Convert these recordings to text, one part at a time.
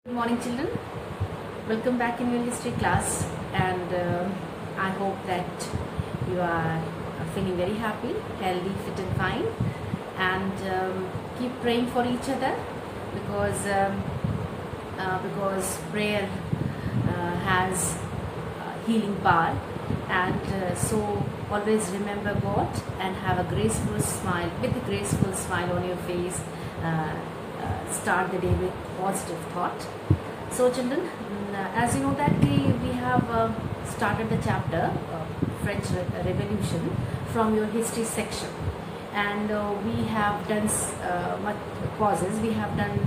Good morning, children. Welcome back in your history class, and I hope that you are feeling very happy, healthy, fit, and fine. And keep praying for each other because prayer has healing power. And so always remember God and have a graceful smile. With a graceful smile on your face, start the day with positive thought. So children, as you know that we have started the chapter French Revolution from your history section, and we have done much causes, we have done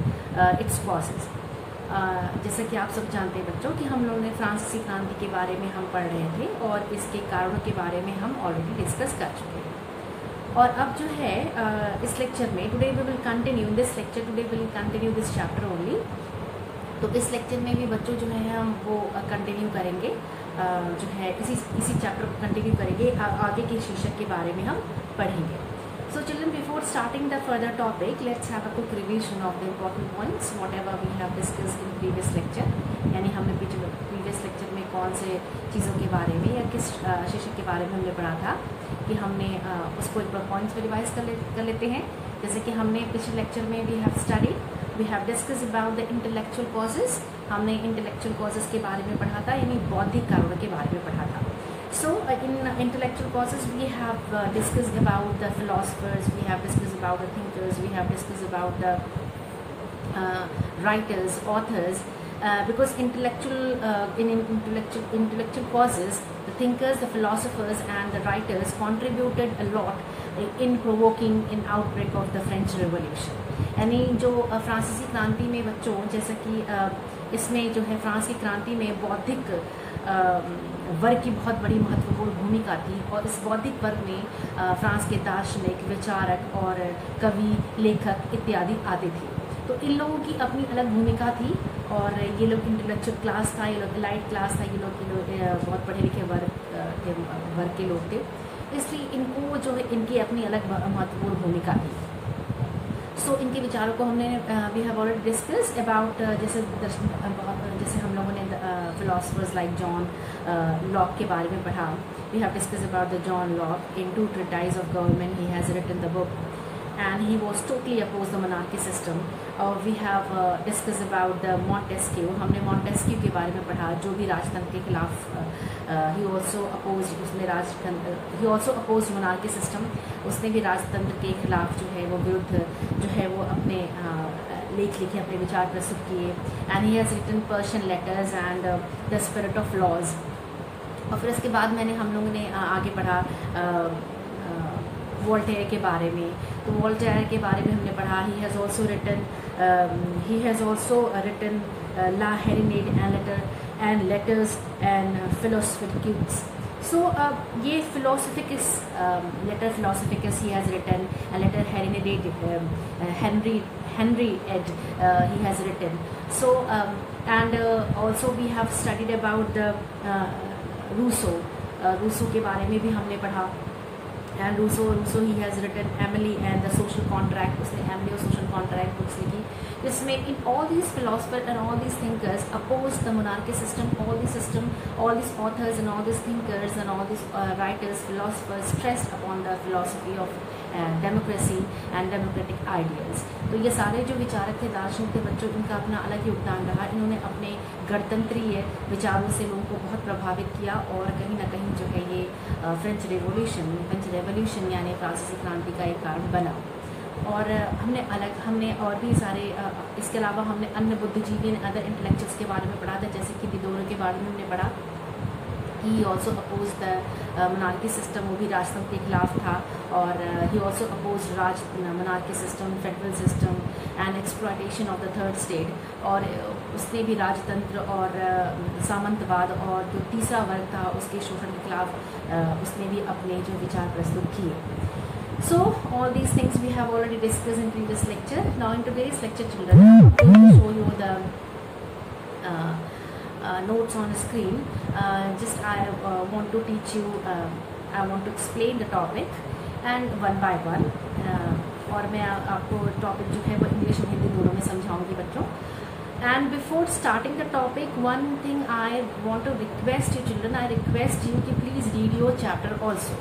its causes. जैसा कि आप सब जानते हैं बच्चों कि हम लोगों ने फ्रांसीसी क्रांति के बारे में हम पढ़ रहे थे और इसके कारणों के बारे में हम ऑलरेडी डिस्कस कर चुके हैं। और अब जो है इस लेक्चर में today we will continue this lecture, today we will continue this chapter only. तो इस लेक्चर में भी बच्चों जो है हम वो कंटिन्यू करेंगे, जो है इसी चैप्टर को कंटिन्यू करेंगे, आगे के शीर्षक के बारे में हम पढ़ेंगे। So children, before starting the further topic, let's have a quick revision of the important points whatever we have discussed in previous lecture। यानी हमने previous lecture में कौन से चीज़ों के बारे में या किस शीर्षक के बारे में हमने पढ़ा था कि हमने उसको एक बार पॉइंट्स में रिवाइज कर लेते हैं। जैसे कि हमने पिछले लेक्चर में we have discussed about the intellectual causes। हमने intellectual causes के बारे में पढ़ा था, यानी बौद्धिक कारणों के बारे में पढ़ा था। So in intellectual causes we have discussed about the philosophers, we have discussed about the thinkers, we have discussed about the writers, authors, because in intellectual causes the thinkers, the philosophers and the writers contributed a lot in provoking an outbreak of the French Revolution। यानी जो फ्रांसीसी क्रांति में बच्चों, जैसा कि इसमें जो है फ्रांस की क्रांति में बौद्धिक वर्ग की बहुत बड़ी महत्वपूर्ण भूमिका थी, और इस बौद्धिक वर्ग में फ्रांस के दार्शनिक, विचारक और कवि, लेखक इत्यादि आते थे। तो इन लोगों की अपनी अलग भूमिका थी, और ये लोग इंटेलेक्चुअल क्लास था, ये लोग एलाइट क्लास था, ये लोग बहुत पढ़े लिखे वर्ग के लोग थे, इसलिए इनको जो है इनकी अपनी अलग महत्वपूर्ण भूमिका थी। सो इनके विचारों को हमने we have already discussed about, जैसे हम लोगों ने फिलोसफर्स लाइक जॉन लॉक के बारे में पढ़ा। We have discussed about the John Locke in 2 treatises of government he has written the book, and he was totally opposed the monarchy system। we have discussed about the Montesquieu। हमने Montesquieu के बारे में पढ़ा, जो भी राजतंत्र के खिलाफ he also opposed monarchy system। उसने भी राजतंत्र के खिलाफ जो है वो विरुद्ध जो है वो अपने लेख लिखे, अपने विचार प्रस्तुत किए। And he has written Persian letters and the spirit of laws. और फिर इसके बाद हम लोगों ने आगे पढ़ा वोल्टेयर के बारे में। तो वोल्टेयर के बारे में हमने पढ़ा, he has also written La हेरिनेड and letters and Philosophiques. So ये Philosophiques letter Philosophiques he has written, letter हेरिनेड Henry Ed he has written। So and also we have studied about the Rousseau के बारे में भी हमने पढ़ा। And Rousseau he has written Emile and the social contract. उसने Emile और social contract books लिखी, जिसमें in all these philosopher and all these thinkers oppose the monarchy system. All these authors and all these thinkers and all these writers, philosophers stressed upon the philosophy of democracy and democratic ideals। तो ये सारे जो विचारक थे, दार्शनिक थे बच्चों, इनका अपना अलग योगदान रहा। इन्होंने अपने गणतंत्रीय विचारों से लोगों को बहुत प्रभावित किया, और कहीं ना कहीं जो है ये फ्रेंच रेवोल्यूशन यानी फ्रांसीसी क्रांति का एक कारण बना। और हमने और भी सारे इसके अलावा हमने अन्य बुद्धिजीवी अदर इंटेलेक्चुअल्स के बारे में पढ़ा था, जैसे कि दिदोरो के बारे में हमने पढ़ा। He also oppose the monarchy system, वो भी राजतंत्र के खिलाफ था। और he also oppose monarchy system, federal system and exploitation of the third state. और उसने भी राजतंत्र और सामंतवाद और जो तीसरा वर्ग था उसके शोषण के खिलाफ उसने भी अपने जो विचार प्रस्तुत किए। So all these things we have already discussed in previous lecture। Now in today's lecture children, I'm going to show you the notes on the screen। just I want to teach you, I want to explain the topic and one by one। और मैं आपको topic जो है वो English और हिंदी दोनों में समझाऊंगी बच्चों। And before starting the topic, one thing I want to request you children, I request you कि please read your chapter also.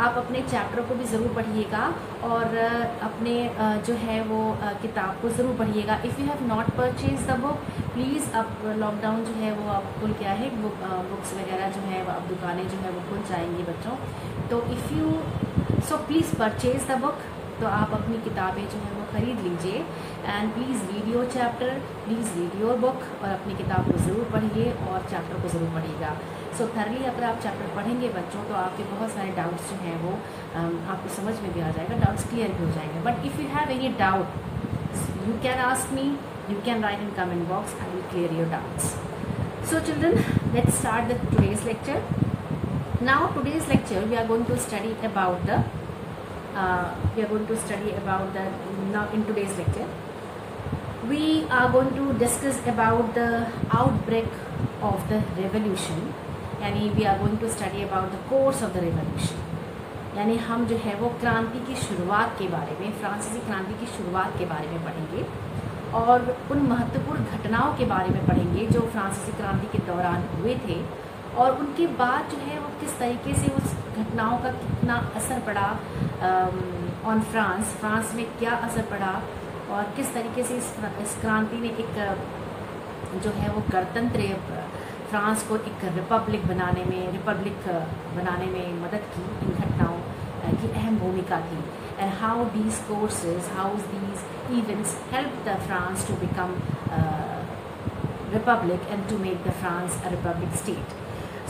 आप अपने चैप्टर को भी ज़रूर पढ़िएगा और अपने जो है वो किताब को ज़रूर पढ़िएगा. If you have not purchase the book, please अब लॉकडाउन जो है वो अब खुल गया है, बुक्स वगैरह जो है अब दुकानें जो है वो खुल जाएंगी बच्चों. तो if you please purchase the book. तो आप अपनी किताबें जो है वो ख़रीद लीजिए. And please read your chapter, please read your book, और अपनी किताब को ज़रूर पढ़िए और चैप्टर को ज़रूर पढ़िएगा. सो थरली अगर आप चैप्टर पढ़ेंगे बच्चों तो आपके बहुत सारे डाउट्स जो हैं वो आपको समझ में भी आ जाएगा, डाउट्स क्लियर भी हो जाएंगे. But if you have any doubt you can ask me, you can write in comment box, I will clear your doubts. So children, let's start the today's lecture. Now today's lecture we are going to study about the now in today's lecture we are going to discuss about the outbreak of the revolution. यानी we are going to study about the course of the revolution. यानी हम जो है वो क्रांति की शुरुआत के बारे में, फ्रांसीसी क्रांति की शुरुआत के बारे में पढ़ेंगे और उन महत्वपूर्ण घटनाओं के बारे में पढ़ेंगे जो फ्रांसीसी क्रांति के दौरान हुए थे और उनके बाद जो है वो किस तरीके से उस घटनाओं का कितना असर पड़ा ऑन फ्रांस में क्या असर पड़ा और किस तरीके से इस क्रांति ने एक जो है वो गणतंत्र फ्रांस को एक रिपब्लिक बनाने में मदद की. इन घटनाओं की अहम भूमिका थी. And how these courses, how these events help the France to become republic and to make the France a republic state.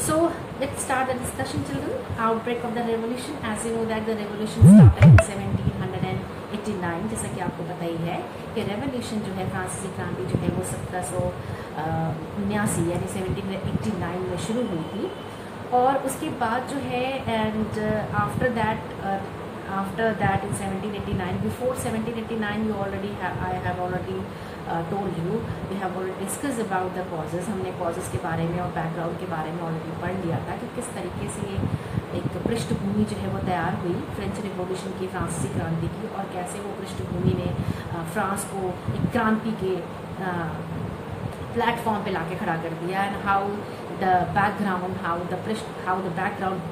So let's start the discussion children. Outbreak of the revolution. As you know that the revolution started in 1789. जैसा कि आपको पता ही है कि revolution जो है, फ्रांसीसी क्रांति जो है वो 1779 यानी 1789 में शुरू हुई थी. और उसके बाद जो है and after that in 1789, before 1789 I have already told you, we have already discussed about the causes. हमने causes के बारे में और बैकग्राउंड के बारे में ऑलरेडी पढ़ लिया था कि किस तरीके से ये एक पृष्ठभूमि जो है वो तैयार हुई फ्रेंच रिवॉल्यूशन की, फ्रांसीसी क्रांति की, और कैसे वो पृष्ठभूमि ने फ्रांस को एक क्रांति के प्लेटफॉर्म पे लाके खड़ा कर दिया. And how the background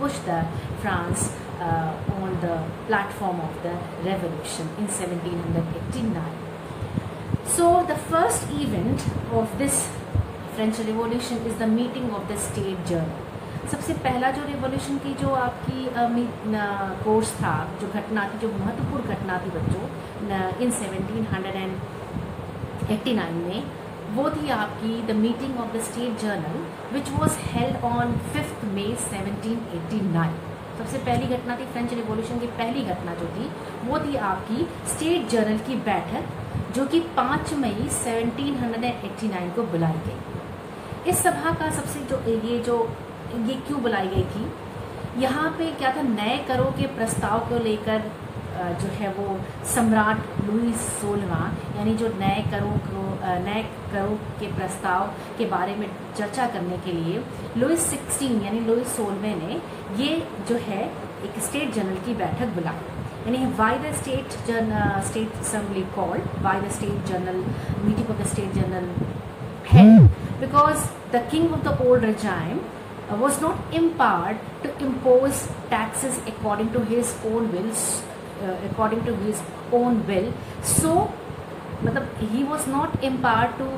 push the France on the platform of the revolution in 1789. So the first event of this French Revolution is the meeting of the state journal. सबसे पहला जो रिवॉल्यूशन की जो आपकी कोर्स था, जो घटना थी, जो महत्वपूर्ण घटना थी बच्चों इन 1789 में, वो थी आपकी the meeting of the state journal which was held on 5 मई 1789. सबसे पहली घटना थी फ्रेंच रिवॉल्यूशन की पहली घटना जो थी वो थी आपकी स्टेट जर्नल की बैठक जो कि 5 मई 1789 को बुलाई गई. इस सभा का सबसे ये क्यों बुलाई गई थी, यहाँ पे क्या था, नए करों के प्रस्ताव को लेकर जो है वो सम्राट लुई 16वां यानी जो नए करों के प्रस्ताव के बारे में चर्चा करने के लिए लुई 16 यानी लुई 16वें ने ये जो है एक स्टेट जनरल की बैठक बुलाई. यानी why the state assembly called, why the state general meeting of the state general held, because the king of the old regime was not empowered to impose taxes according to his own will. So मतलब he was not empowered to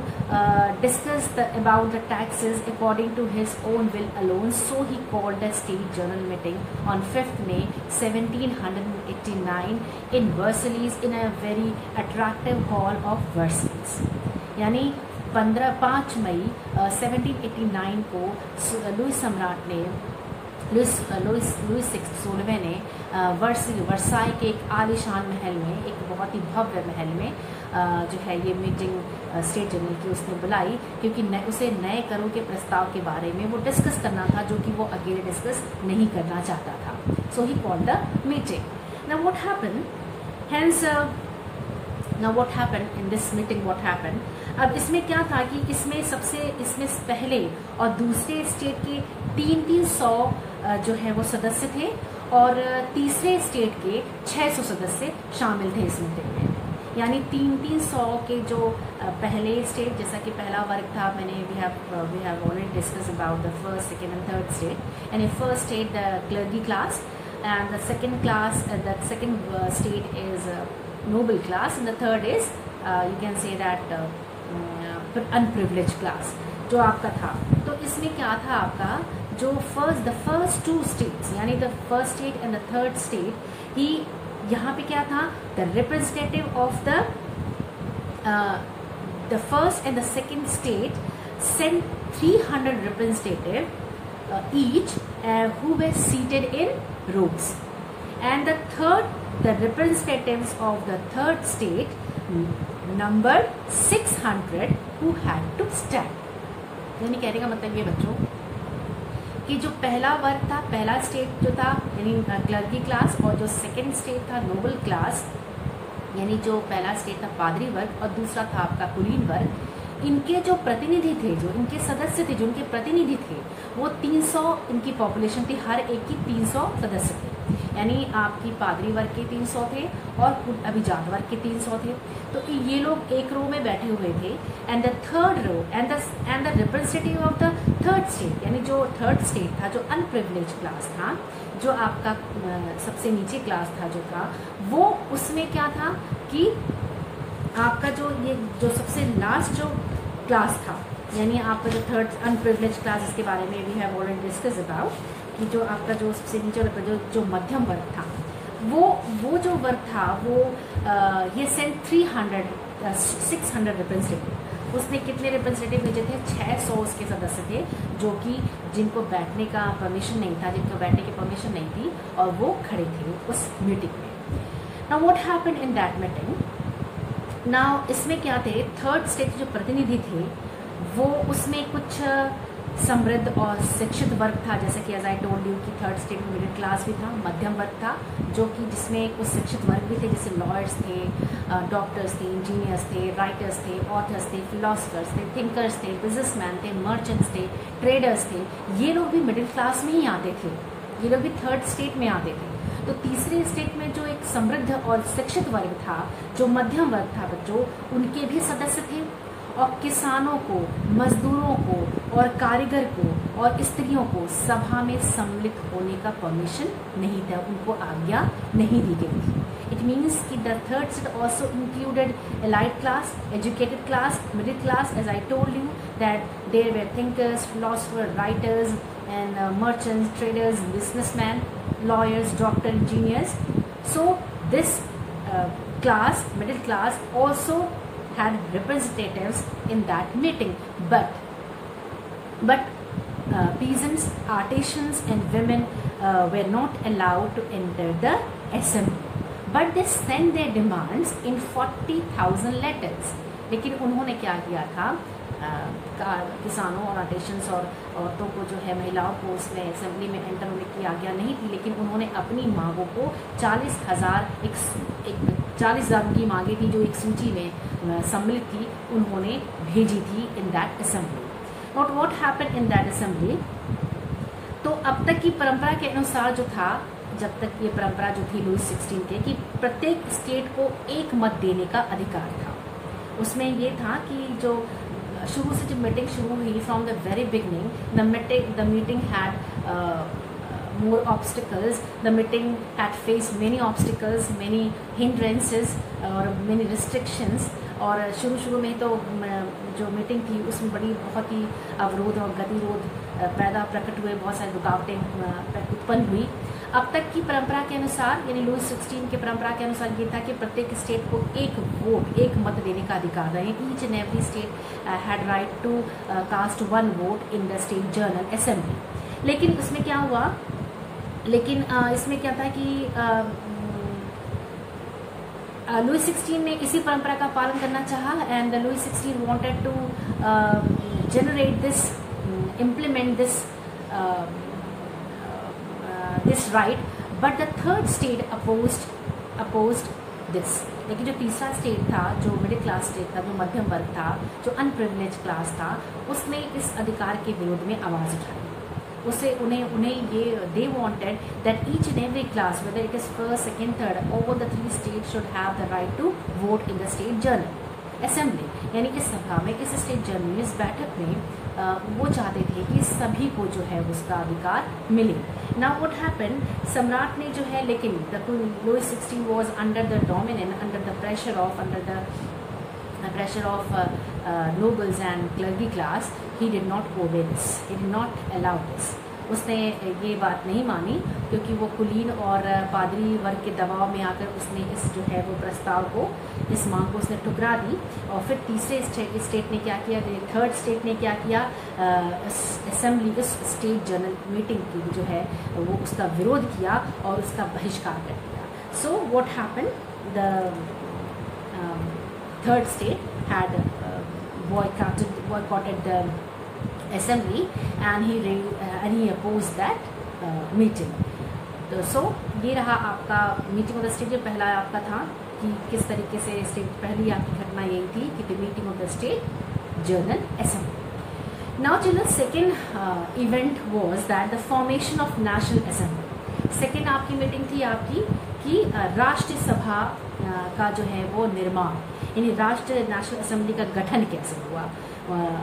discuss about the taxes according to his own will alone. So he called a state general meeting on 5th May 1789 in Versailles in a very attractive hall of Versailles. यानी 5 मई 1789 को Louis सम्राट ने Louis 16वें ने Versailles के एक आलीशान महल में, एक बहुत ही भव्य महल में जो है ये मीटिंग स्टेट जनरल की उसने बुलाई, क्योंकि उसे नए करों के प्रस्ताव के बारे में वो डिस्कस करना था जो कि वो अकेले डिस्कस नहीं करना चाहता था. So he called the meeting. Now what happened, hence now what happened in this meeting, what happened, अब इसमें क्या था कि इसमें पहले और दूसरे स्टेट के 300 जो है वो सदस्य थे और तीसरे स्टेट के 600 सदस्य शामिल थे इस मीटिंग में. यानी 300 के जो पहले स्टेट, जैसा कि पहला वर्ग था, मैंने we have already discuss about the first, second and third state. यानी first state the clergy class, and the second class, the second state is noble class, and the third is you can say that unprivileged class जो आपका था. तो इसमें क्या था आपका, जो द फर्स्ट टू स्टेट्स, यानी the first state and the third state, ही यहाँ पे क्या था, the representative of the first and the second state sent 300 representative each who were seated in rows, and the representatives of the third state numbered 600 who had to stand. यानी कहने का मतलब ये बच्चों कि जो पहला वर्ग था, पहला स्टेट जो था यानी क्लर्की क्लास, और जो सेकेंड स्टेट था नोबल क्लास, यानी जो पहला स्टेट था पादरी वर्ग और दूसरा था आपका कुलीन वर्ग, इनके जो प्रतिनिधि थे, जो इनके सदस्य थे, जो इनके प्रतिनिधि थे, वो 300 इनकी पॉपुलेशन थी, हर एक की 300 सदस्य थे. यानी आपकी पादरी वर्ग के 300 थे और अभिजात वर्ग के 300 थे. तो ये लोग एक रो में बैठे हुए थे. And the third row and the representative of the third state, यानी जो थर्ड स्टेट था, जो अनप्रिविलेज क्लास था, जो आपका सबसे नीचे क्लास था जो था, वो उसमें क्या था कि आपका जो सबसे लास्ट जो क्लास था, यानी आपका जो थर्ड अनप्रिविलेज क्लास, इसके बारे में we have already discuss about, कि जो आपका जो सबसे नीचे जो मध्यम वर्ग था, वो जो वर्ग था, वो ये सेंट 600 रिप्रेजेंटेटिव. उसने कितने रिप्रेजेंटेटिव भेजे थे, 600 उसके सदस्य थे, जो कि जिनको बैठने का परमिशन नहीं था, जिनको बैठने की परमिशन नहीं थी, और वो खड़े थे उस मीटिंग में. Now what happened in that meeting. Now इसमें क्या थे, थर्ड स्टेट जो प्रतिनिधि थे, वो उसमें कुछ समृद्ध और शिक्षित वर्ग था, जैसे कि एज आई टोल्ड यू कि थर्ड स्टेट में मिडिल क्लास भी था, मध्यम वर्ग था, जो कि जिसमें कुछ शिक्षित वर्ग भी थे, जैसे लॉयर्स थे, डॉक्टर्स थे, इंजीनियर्स थे, राइटर्स थे, ऑथर्स थे, फिलोसफर्स थे, थिंकर्स थे, बिजनेसमैन थे, मर्चेंट्स थे, ट्रेडर्स थे. ये लोग भी मिडिल क्लास में ही आते थे, ये लोग भी थर्ड स्टेट में आते थे. तो तीसरे स्टेट में जो एक समृद्ध और शिक्षित वर्ग था, जो मध्यम वर्ग था बच्चों, उनके भी सदस्य थे, और किसानों को, मजदूरों को और कारीगर को और स्त्रियों को सभा में सम्मिलित होने का परमिशन नहीं था, उनको आज्ञा नहीं दी गई थी. इट मीन्स कि the third state also included elite class, educated class, middle class, as I told you that there were thinkers, philosopher, writers and merchants, traders, businessmen, lawyers, doctor, engineers. So this class, middle class, also had representatives in that meeting. But peasants, artisans, and women were not allowed to enter the assembly. But they sent their demands in 40,000 letters. लेकिन उन्होंने क्या किया था, किसानों और artisans और औरतों को जो है, महिलाओं को उसमें असेंबली में एंटर होने की आज्ञा नहीं थी, लेकिन उन्होंने अपनी मांगों को 40,000 की मांगे थी, जो एक सूची में सम्मिलित थी, उन्होंने भेजी थी in that assembly. Not what happened in that assembly. तो अब तक की परंपरा के अनुसार जो था, जब तक ये परंपरा जो थी लुईस 16 के, कि प्रत्येक स्टेट को एक मत देने का अधिकार था. उसमें ये था कि जो शुरू से जब मीटिंग शुरू हुई, from the very beginning the meeting had more obstacles. The meeting had faced many obstacles, many hindrances और many restrictions. और शुरू में तो जो मीटिंग थी उसमें बहुत ही अवरोध और गतिरोध प्रकट हुए, बहुत सारी रुकावटें उत्पन्न हुई. अब तक की परंपरा के अनुसार, यानी लुईस 16 के परंपरा के अनुसार ये था कि प्रत्येक स्टेट को एक वोट, एक मत देने का अधिकार है. Each and every state had right to cast one vote in the state general assembly. लेकिन इसमें क्या हुआ, इसमें क्या था कि लुईस 16 ने इसी परंपरा का पालन करना चाहा, and Louis 16 wanted to generate this, implement this right, but the third state opposed this. लेकिन जो तीसरा स्टेट था, जो मिडिल क्लास स्टेट था, जो मध्यम वर्ग था, जो अनप्रिविलेज क्लास था, उसने इस अधिकार के विरोध में आवाज़ उठाई. उसे उन्हें उन्हें ये they wanted that each and every class whether it is first second third all the 3 state should have the right to vote in the state general assembly, यानी कि सभा में इस स्टेट जर्नल में इस बैठक में वो चाहते थे कि सभी को जो है उसका अधिकार मिले। नाउ व्हाट हैपेंड, सम्राट ने जो है, लेकिन the queen Louis 16 was under the dominant, under the pressure of nobles and clergy class. He did not obey this, he did not allow this. उसने ये बात नहीं मानी क्योंकि वो कुलीन और पादरी वर्ग के दबाव में आकर उसने इस जो है वो प्रस्ताव को, इस मांग को उसने ठुकरा दी। और फिर तीसरे स्टेट ने क्या किया, थर्ड स्टेट ने क्या किया, असेंबली इस स्टेट जनरल मीटिंग की जो है वो उसका विरोध किया और उसका बहिष्कार कर दिया। So what happened, the third state had boycotted the assembly and he opposed that meeting. So ये रहा आपका मीटिंग ऑफ द स्टेट। जो पहला आपका था कि किस तरीके से स्टेट, पहली आपकी घटना यही थी कि the meeting of the state general assembly. Now children, second event was that the formation of national assembly. Second आपकी मीटिंग थी आपकी कि राष्ट्रीय सभा का जो है वो निर्माण, यानी राष्ट्रीय नेशनल असेंबली का गठन कैसे हुआ,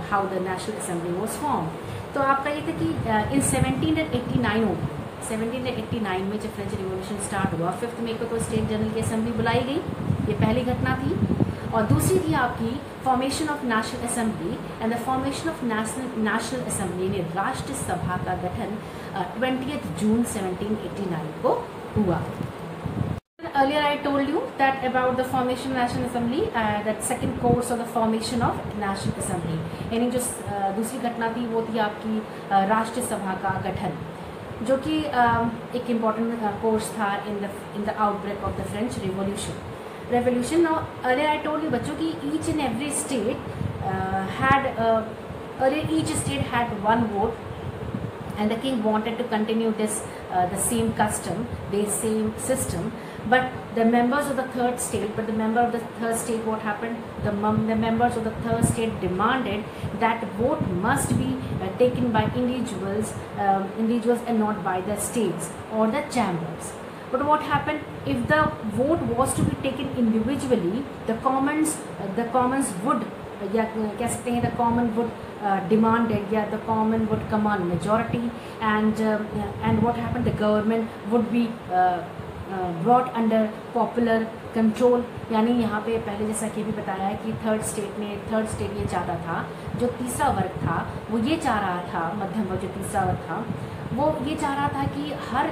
how the national assembly was form. तो आपका ये था कि इन 1789 में जब फ्रेंच रिवॉल्यूशन स्टार्ट हुआ, 5 मई को तो स्टेट जनरल की असेंबली बुलाई गई, ये पहली घटना थी। और दूसरी थी आपकी formation of national assembly and the formation of national assembly ने राष्ट्रीय सभा का गठन 20 जून 1789 को हुआ। Earlier I told you that about the formation of National Assembly, that second course of the formation of National Assembly, यानी जो दूसरी घटना थी वो थी आपकी राष्ट्रीय सभा का गठन, जो कि एक इम्पॉर्टेंट कोर्स था in the outbreak of the French revolution. Now earlier I told you बच्चों की each and every state had one vote and the king wanted to continue this the same custom, the same system. But the members of the third state, what happened? The members of the third state demanded that vote must be taken by individuals and not by the states or the chambers. But what happened? If the vote was to be taken individually, the commons would, या कह सकते हैं, the common would demanded, या the common would command majority, and what happened? The government would be brought under popular control। यानी यहाँ पे पहले जैसा कि भी बताया है कि थर्ड स्टेट ये चाहता था, जो तीसरा वर्ग था वो ये चाह रहा था, मध्यम वर्ग जो तीसरा वर्ग था वो ये चाह रहा था कि हर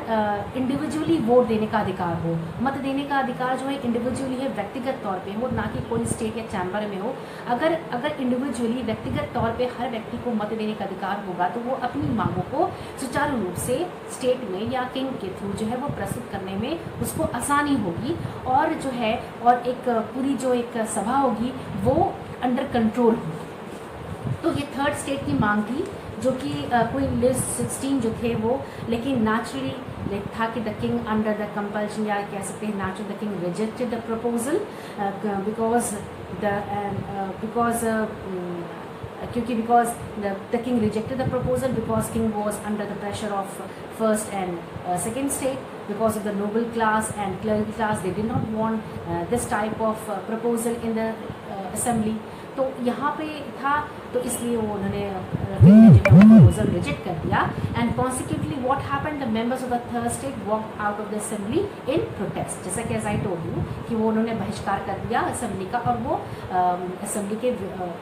इंडिविजुअली वोट देने का अधिकार हो, मत देने का अधिकार जो है इंडिविजुअली है, व्यक्तिगत तौर पे हो, ना कि कोई स्टेट या चैम्बर में हो। अगर इंडिविजुअली व्यक्तिगत तौर पे हर व्यक्ति को मत देने का अधिकार होगा तो वो अपनी मांगों को सुचारू रूप से स्टेट में या किंग के थ्रू जो है वो प्रस्तुत करने में उसको आसानी होगी, और जो है और एक पूरी जो एक सभा होगी वो अंडर कंट्रोल होगी। तो ये थर्ड स्टेट की मांग थी, जो कि क्वीन लुईस 16 जो थे वो, लेकिन नेचुरली था कि the king under the compulsion, या कह सकते हैं naturally the king rejected the proposal because the king rejected the proposal because king was under the pressure of first and second state, because of the noble class and clergy class. They did not want this type of proposal in the assembly. तो यहाँ पे था, तो इसलिए वो उन्होंने proposal reject कर दिया। And consequently what happened, the members of the third state walk out of the assembly in protest, जैसा कि एज आई टोल्ड यू कि वो उन्होंने बहिष्कार कर दिया असेंबली का, और वो असेंबली के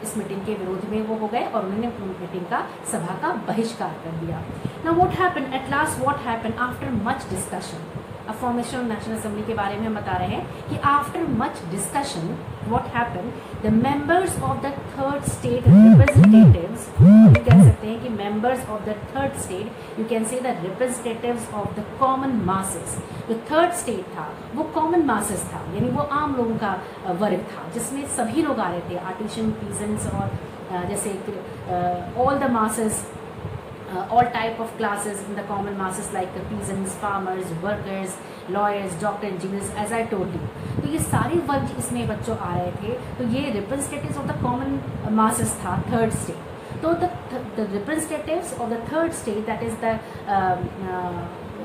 इस मीटिंग के विरोध में वो हो गए और उन्होंने मीटिंग का, सभा का बहिष्कार कर दिया। Now what happened at last, what happened after much discussion, अब फॉर्मेशन ऑफ नेशनल असेंबली के बारे में हम बता रहे हैं कि after much discussion what happened, the members of the third state representatives, you कह सकते हैं कि members of the third state, you can say the representatives of the common masses. जो थर्ड स्टेट था वो कॉमन मासेस था, यानी वो आम लोगों का वर्ग था, जिसमें सभी लोग आ रहे थे, आर्टिशन, पीजेंट्स, और जैसे all the masses, all type of classes in the common masses like the peasants, farmers, workers, lawyers, doctors, engineers, as I told you। तो ये सारे वर्ग इसमें बच्चों आ रहे थे, तो ये representatives of the common masses था थर्ड स्टेट। तो the representatives of the third state, that is the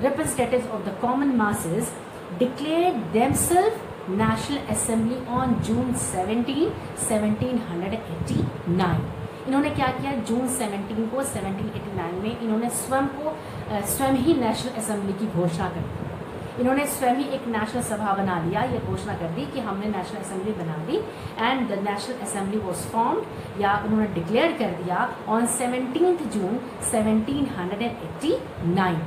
representatives of the common masses, declared themselves National Assembly on June 17, 1789. इन्होंने क्या किया, जून 17 को 1789 में इन्होंने स्वयं ही नेशनल असेंबली की घोषणा कर दी। इन्होंने स्वयं ही एक नेशनल सभा बना लिया, ये घोषणा कर दी कि हमने नेशनल असेंबली बना दी, and the national assembly was formed, या उन्होंने डिक्लेयर कर दिया on 17 June 1789।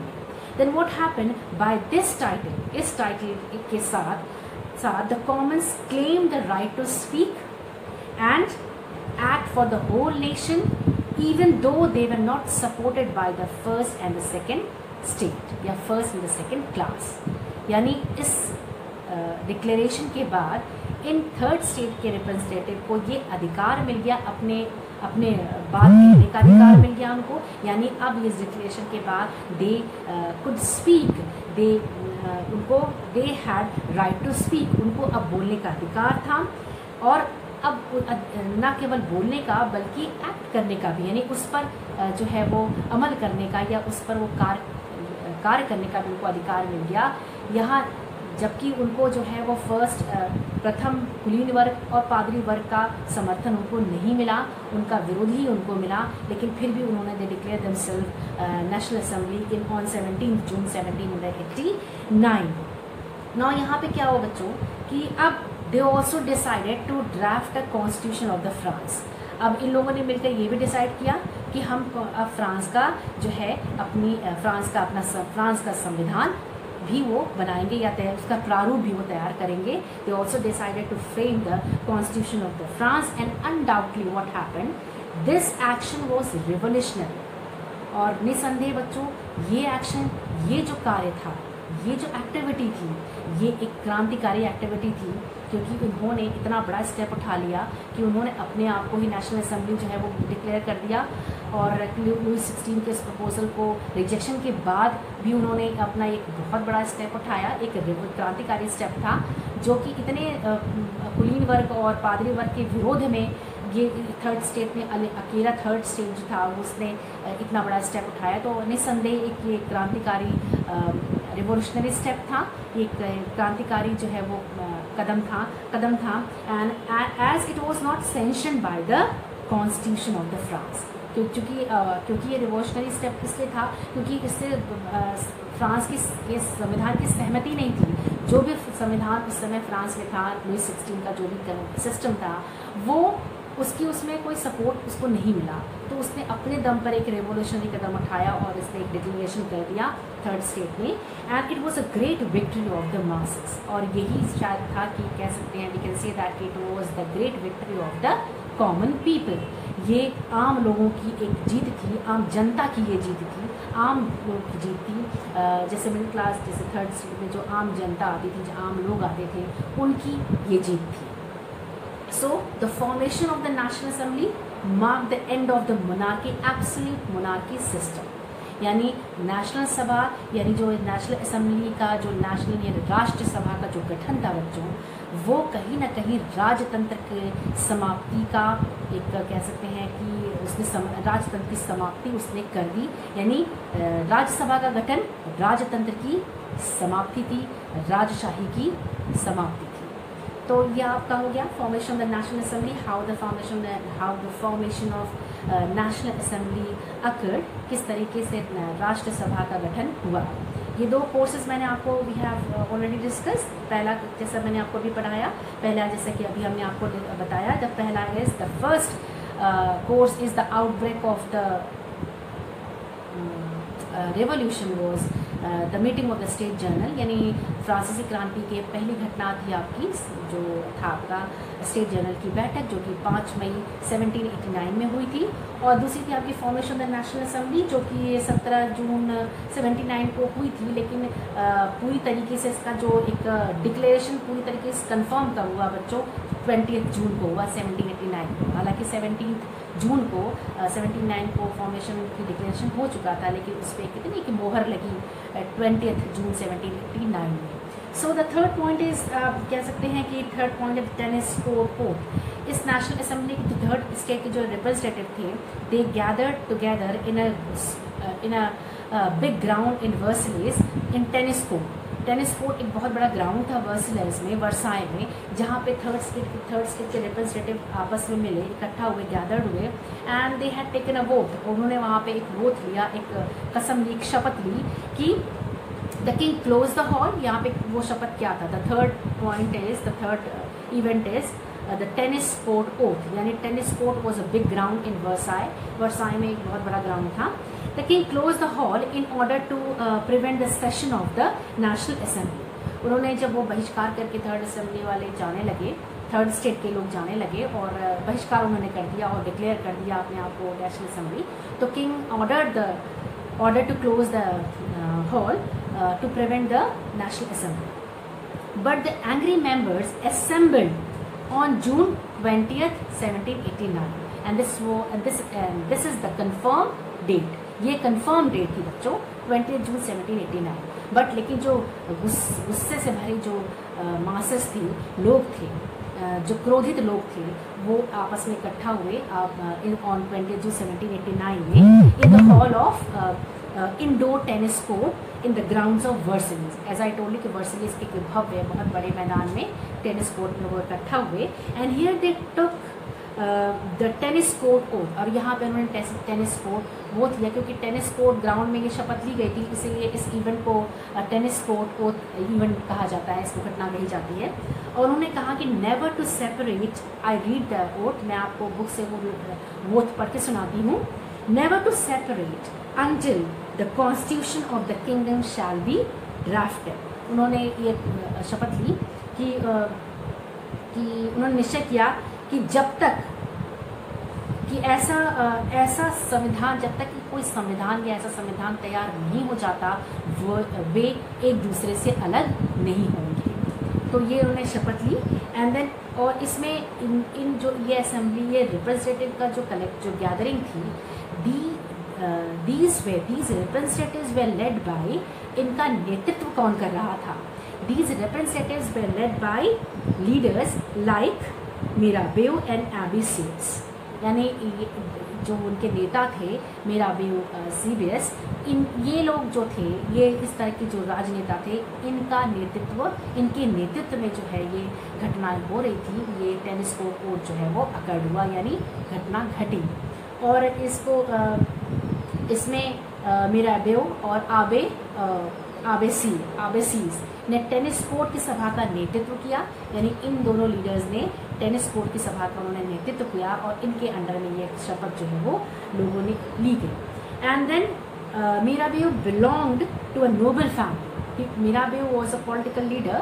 Then what happened by this title, इस टाइटल के साथ the commons claim the right to speak and act for the whole nation, even though they were not supported by the first and the second state, या first and the second class। यानी इस declaration के बाद in third state के representative को ये अधिकार मिल गया, अपने बात कहने का अधिकार मिल गया उनको। यानी अब इस डिक्लेरेशन के बाद they could speak, they had right to speak, उनको अब बोलने का अधिकार था, और अब न केवल बोलने का बल्कि एक्ट करने का भी, यानी उस पर जो है वो अमल करने का या उस पर वो कार्य करने का भी उनको अधिकार मिल गया। यहाँ जबकि उनको जो है वो प्रथम कुलीन वर्ग और पादरी वर्ग का समर्थन उनको नहीं मिला, उनका विरोध ही उनको मिला, लेकिन फिर भी उन्होंने they declare themselves national assembly in on 17 June 1789। Now यहाँ पे क्या हो बच्चों कि अब they also decided to draft a constitution of the France। अब इन लोगों ने मिलकर ये भी डिसाइड किया कि हम अब फ्रांस का जो है फ्रांस का संविधान भी वो बनाएंगे या उसका प्रारूप भी वो तैयार करेंगे। They also decided to frame the constitution of the France, and undoubtedly what happened, this action was revolutionary। और निसंदेह बच्चों ये एक्शन, ये जो कार्य था, ये जो एक्टिविटी थी, ये एक क्रांतिकारी एक्टिविटी थी, क्योंकि उन्होंने इतना बड़ा स्टेप उठा लिया कि उन्होंने अपने आप को ही नेशनल असेंबली जो है वो डिक्लेयर कर दिया। और लुई 16 के इस प्रपोजल को रिजेक्शन के बाद भी उन्होंने अपना एक बहुत बड़ा स्टेप उठाया, एक क्रांतिकारी स्टेप था, जो कि इतने कुलीन वर्ग और पादरी वर्ग के विरोध में ये थर्ड स्टेट ने, अकेला थर्ड स्टेट जो था उसने इतना बड़ा स्टेप उठाया। तो निस्संदेह एक ये क्रांतिकारी रिवोल्यूशनरी स्टेप था, एक क्रांतिकारी जो है वो कदम था। And as it was not sanctioned by the constitution of the France, क्योंकि ये रिवोल्यूशनरी स्टेप इसलिए था क्योंकि इससे फ्रांस के संविधान की सहमति नहीं थी। जो भी संविधान उस समय फ्रांस में था, लुई 16 का जो भी सिस्टम था, वो उसमें कोई सपोर्ट उसको नहीं मिला। तो उसने अपने दम पर एक रेवोल्यूशनरी कदम उठाया और इसने एक डिक्लेरेशन कर दिया थर्ड स्टेट में, and it was a great victory of the masses. और यही शायद था कि कह सकते हैं, we can say that it was the great victory of the common people. ये आम लोगों की एक जीत थी, आम जनता की ये जीत थी, आम लोगों की जीत थी। जैसे मिडिल क्लास, जैसे थर्ड स्टेट में जो आम जनता आती थी, जो आम लोग आते थे, उनकी ये जीत थी। So the formation of the National Assembly marked the end of the monarchy, absolute monarchy system। यानी नेशनल सभा, यानी जो नेशनल असेंबली का जो नेशनल यानी राष्ट्र सभा का जो गठन था बच्चों, वो कहीं ना कहीं राजतंत्र के समाप्ति का एक कह सकते हैं कि उसने राजतंत्र की समाप्ति उसने कर दी। यानी राज्यसभा का गठन राजतंत्र की समाप्ति थी, राजशाही की समाप्ति थी। तो ये आपका हो गया formation of the national assembly, how the formation of national assembly occurred, किस तरीके से राष्ट्रसभा का गठन हुआ। ये दो कोर्सेज मैंने आपको वी हैव ऑलरेडी डिस्कस। पहला जैसा मैंने आपको अभी पढ़ाया, पहला जैसा कि अभी हमने आपको बताया, द पहला is the first course is the outbreak of the revolution was the meeting of the state journal, यानी फ्रांसीसी क्रांति के पहली घटना थी आपकी, जो था आपका स्टेट जर्नल की बैठक, जो कि 5 मई 1789 में हुई थी। और दूसरी थी आपकी formation of the national assembly, जो कि 17 जून 79 को हुई थी, लेकिन पूरी तरीके से इसका जो एक डिक्लेरेशन पूरी तरीके से कंफर्म का हुआ बच्चों 20 जून को हुआ 1789 को। हालांकि 17 जून को 79 को फॉर्मेशन की डिक्लेरेशन हो चुका था, लेकिन उस पर कितनी की मोहर लगी 20 जून 1789 में। So the third point is, कह सकते हैं कि थर्ड पॉइंट है टेनिस कोर्ट ओथ। इस नेशनल असेंबली के थर्ड स्टेट के जो रिप्रेजेंटेटिव थे, they gathered together in a big ground in Versailles in tennis court. Tennis court एक बहुत बड़ा ग्राउंड था वर्सलेस में, वर्साई में, जहाँ पे थर्ड स्टेट के रिप्रेजेंटेटिव आपस में मिले, इकट्ठा हुए, गैदर्ड हुए, and they had taken a vote. उन्होंने वहाँ पे एक वोट लिया, एक कसम ली, एक शपथ ली कि the king close the hall. यहाँ पे वो शपथ क्या था? The third point is, the third event is the tennis court oath, यानी tennis court was a big ground in Versailles. Versailles में एक बहुत बड़ा ग्राउंड था। The king close the hall in order to prevent the session of the national assembly. उन्होंने जब वो बहिष्कार करके थर्ड असेंबली वाले जाने लगे, थर्ड स्टेट के लोग जाने लगे और बहिष्कार उन्होंने कर दिया और डिक्लेयर कर दिया अपने आप को नेशनल असेंबली, तो king order to close the hall to prevent the National Assembly. But the angry members assembled on June 20th, 1789, and this is the confirmed date. ये confirmed date थी बच्चों, 20th June 1789. बट लेकिन जो गुस्से से भरी जो मासेस थी, लोग थे, जो क्रोधित लोग थे, वो आपस में इकट्ठा हुए ऑन 20th June 1789 में in the hall of indoor tennis court in the grounds of Versailles. As I told you कि वर्सलीज के भव्य बहुत बड़े मैदान में टेनिस कोर्ट में वो इकट्ठा हुए, and here they took the tennis court oath. और यहाँ पे उन्होंने टेनिस कोर्ट वो लिया, क्योंकि टेनिस कोर्ट ग्राउंड में ये शपथ ली गई थी, इसीलिए इस इवेंट को टेनिस कोर्ट ओथ इवेंट कहा जाता है, इसको घटना कही जाती है। और उन्होंने कहा कि never to separate, I read the oath, मैं आपको बुक से वो पढ़ के सुनाती हूँ। Never to separate until the constitution of the kingdom shall be drafted। उन्होंने ये शपथ ली कि उन्होंने निश्चय किया कि जब तक कि ऐसा संविधान, जब तक कि कोई संविधान या ऐसा संविधान तैयार नहीं हो जाता, वे एक दूसरे से अलग नहीं होंगे। तो ये उन्होंने शपथ ली, एंड देन और इसमें इन जो ये असेंबली, ये रिप्रेजेंटेटिव का जो गैदरिंग थी, these representatives were led by, इनका नेतृत्व कौन कर रहा था? These representatives were led by leaders like Mirabeau and Abbé Sieyès। यानी जो उनके नेता थे मिराबेऊ, सीबियस, ये लोग जो थे, ये इस तरह के जो राजनेता थे, इनके नेतृत्व में जो है ये घटनाएं हो रही थी। ये टेनिस कोर्ट जो है वो अकड़ हुआ, यानी घटना घटी। और इसमें मिराबेऊ और आबेसीज ने टेनिस कोर्ट की सभा का नेतृत्व किया, यानी इन दोनों लीडर्स ने टेनिस कोर्ट की सभा का उन्होंने नेतृत्व किया, और इनके अंडर में ये शपथ जो है वो लोगों ने ली गई। And then Mirabeau belonged to a noble family. Mirabeau was a political leader,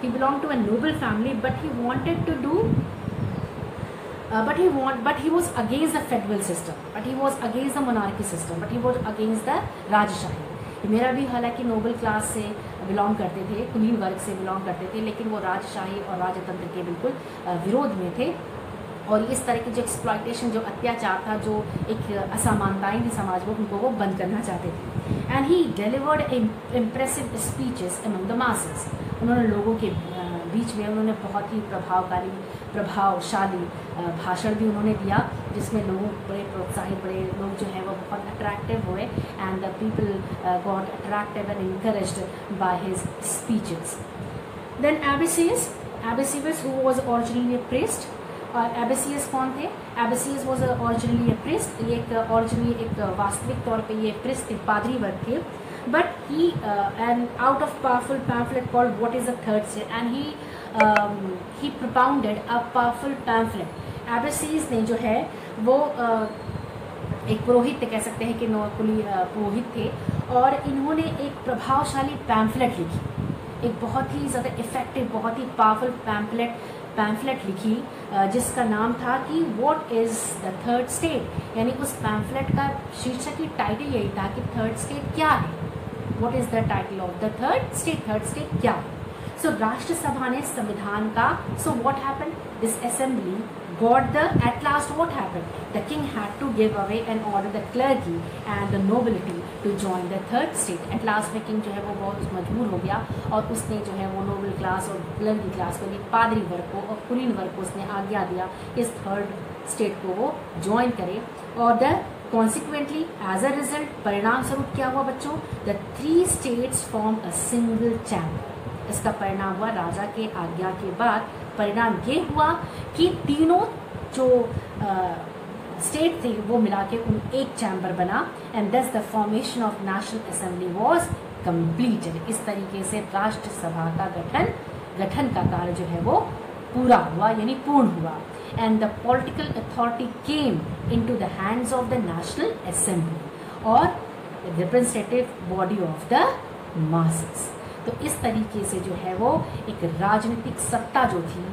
he belong to a noble family, but he wanted to do but he was against the federal system, but he was against the monarchy system, but he was against the राजशाही। मेरा भी हालांकि Nobel class से belong करते थे, कुलीन वर्ग से बिलोंग करते थे, लेकिन वो राजशाही और राजतंत्र के बिल्कुल विरोध में थे। और इस तरह की जो एक्सप्लॉयटेशन, जो अत्याचार था, जो एक असमानताएं थी समाज में, उनको वो बंद करना चाहते थे। And he delivered impressive speeches among the masses. उन्होंने लोगों के बीच में उन्होंने बहुत ही प्रभावशाली भाषण भी उन्होंने दिया, जिसमें लोग बड़े प्रोत्साहित, बड़े लोग जो है वो बहुत अट्रैक्टिव हुए, and the people got attractive and encouraged by his speeches. Then Abbe Sieyes who was originally a priest. Abbe Sieyes कौन थे? Abbe Sieyes was originally a priest. ये एक वास्तविक तौर पे ये प्रीस्ट थे, पादरी वर्ग थे। But he and out of powerful pamphlet called What is the Third State, and he propounded a powerful pamphlet। एबेसीज ने जो है वो एक पुरोहित कह सकते हैं कि पुरोहित थे, और इन्होंने एक प्रभावशाली पैम्फलेट लिखी, एक बहुत ही ज़्यादा इफेक्टिव, बहुत ही पावरफुल पैम्फलेट लिखी, जिसका नाम था कि what is the third state. यानी उस पैम्फलेट का शीर्षक की टाइटल यही था कि थर्ड स्टेट क्या है, what is the title of the third state क्या है। सो राष्ट्रसभा ने संविधान का, so what happened, this assembly got the at last what happened, the king had to give away and order the clergy and the nobility to join the third state. at last में king जो है वो बहुत मजबूर हो गया और उसने जो है वो नोबल क्लास और क्लर्जी क्लास को, पादरी वर्ग को और कुलीन वर्ग को उसने आज्ञा दिया इस थर्ड स्टेट को वो ज्वाइन करे। और the consequently as a result परिणाम स्वरूप क्या हुआ बच्चों, the 3 states form a single chamber. इसका परिणाम हुआ राजा के आज्ञा के बाद परिणाम ये हुआ कि तीनों जो स्टेट थे वो मिला के उन एक चैम्बर बना एंड दस the formation of national assembly was completed. इस तरीके से राष्ट्रसभा का गठन का कार्य जो है वो पूरा हुआ यानी पूर्ण हुआ। And the political authority came into the hands of the national assembly और representative body of the masses. तो इस तरीके से जो है वो एक राजनीतिक सत्ता जो थी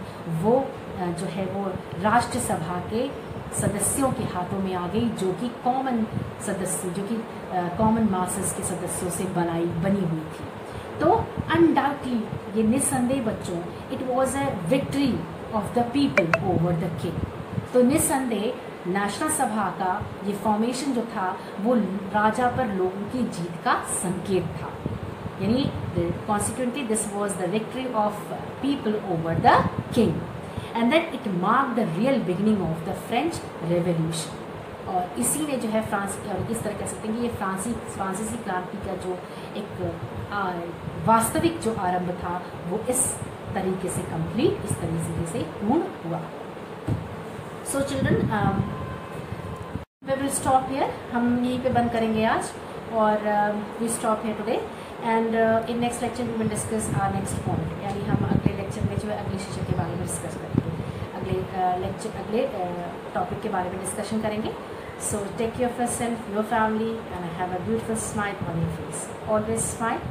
वो जो है वो राष्ट्रसभा के सदस्यों के हाथों में आ गई, जो कि कॉमन सदस्य जो कि कॉमन मासेस के सदस्यों से बनी हुई थी। तो अनडाउटली ये निस्संदेह बच्चों it was a victory of the people over the king. तो निस्संदेह नेशनल सभा का ये फॉर्मेशन जो था वो राजा पर लोगों की जीत का संकेत था, यानी consequently this was the victory of people over the king and then it mark the real beginning of the French revolution. और इसी ने जो है इस तरह कह सकते हैं कि ये फ्रांसीसी क्रांति का जो एक वास्तविक जो आरंभ था वो इस तरीके से कंप्लीट, इस तरीके से पूर्ण हुआ। So children we will stop here, हम यहीं पे बंद करेंगे आज और we stop here today and in next lecture we will discuss our next point, यानी हम अगले लेक्चर में जो है अगले शिक्षक के बारे में डिस्कस करेंगे, अगले टॉपिक के बारे में डिस्कशन करेंगे। So take care of yourself, your family, and have a beautiful smile on your face. Always smile.